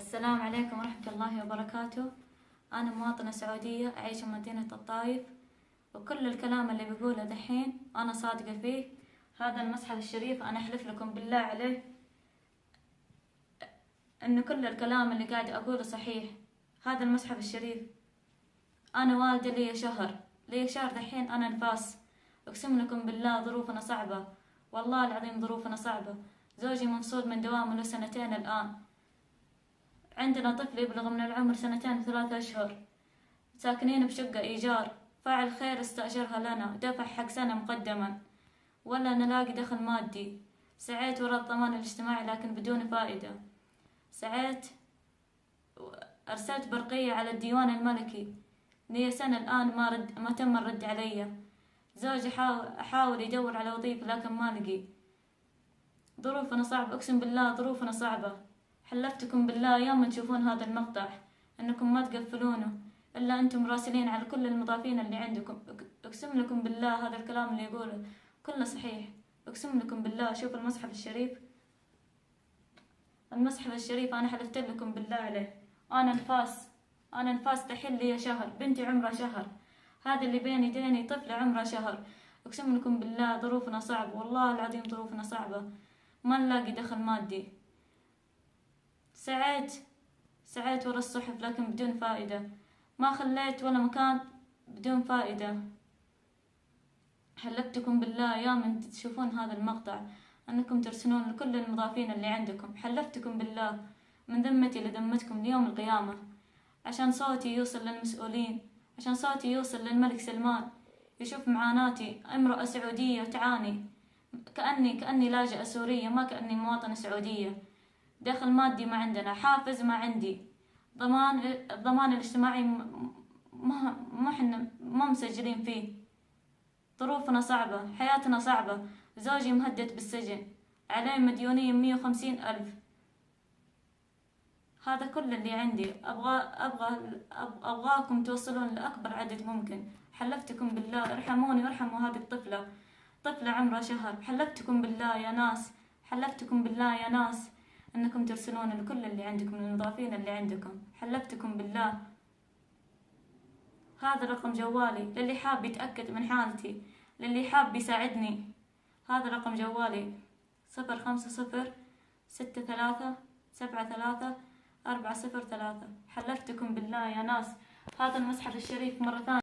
السلام عليكم ورحمة الله وبركاته. أنا مواطنة سعودية أعيش في مدينة الطايف، وكل الكلام اللي بقوله دحين أنا صادقة فيه. هذا المصحف الشريف أنا أحلف لكم بالله عليه إن كل الكلام اللي قاعد أقوله صحيح. هذا المصحف الشريف أنا والدة لي شهر دحين أنا نفاس. أقسم لكم بالله ظروفنا صعبة، والله العظيم ظروفنا صعبة. زوجي مفصول من دوامه له 2 الآن، عندنا طفل يبلغ من العمر 2 و3 أشهر، ساكنين بشقة إيجار. فاعل خير استأجرها لنا، دفع حق سنة مقدما، ولا نلاقي دخل مادي. سعيت ورا الضمان الاجتماعي لكن بدون فائدة. سعيت أرسلت برقية على الديوان الملكي، لي سنة الآن ما تم الرد علي. زوجي حاول يدور على وظيفة لكن ما لقي. ظروفنا صعبة، أقسم بالله ظروفنا صعبة. حلفتكم بالله يوم تشوفون هذا المقطع أنكم ما تقفلونه إلا أنتم راسلين على كل المضافين اللي عندكم. أقسم لكم بالله هذا الكلام اللي يقوله كله صحيح. أقسم لكم بالله. شوف المصحف الشريف، المصحف الشريف أنا حلفت لكم بالله عليه. أنا نفاس دحين لي شهر، بنتي عمرها شهر، هذا اللي بيني ديني طفلة عمرها شهر. أقسم لكم بالله ظروفنا صعبة، والله العظيم ظروفنا صعبة، ما نلاقي دخل مادي. سعيت ورا الصحف لكن بدون فائدة، ما خليت ولا مكان بدون فائدة. حلفتكم بالله يوم تشوفون هذا المقطع أنكم ترسلون لكل المضافين اللي عندكم. حلفتكم بالله من ذمتي لذمتكم ليوم القيامة، عشان صوتي يوصل للمسؤولين، عشان صوتي يوصل للملك سلمان يشوف معاناتي. امرأة سعودية تعاني، كأني لاجئة سورية، ما كأني مواطنة سعودية. دخل مادي ما عندنا، حافز ما عندي، الضمان الاجتماعي ما مسجلين فيه. ظروفنا صعبة، حياتنا صعبة. زوجي مهدد بالسجن، عليه مديونية 150,000. هذا كل اللي عندي. أبغاكم توصلون لأكبر عدد ممكن. حلفتكم بالله ارحموني وارحموا هذه طفلة عمرها شهر. حلفتكم بالله يا ناس، حلفتكم بالله يا ناس أنكم ترسلون لكل اللي عندكم، المضافين اللي عندكم. حلفتكم بالله. هذا رقم جوالي للي حاب يتأكد من حالتي، للي حاب يساعدني. هذا رقم جوالي 05063737403. حلفتكم بالله يا ناس. هذا المصحف الشريف مرة ثانية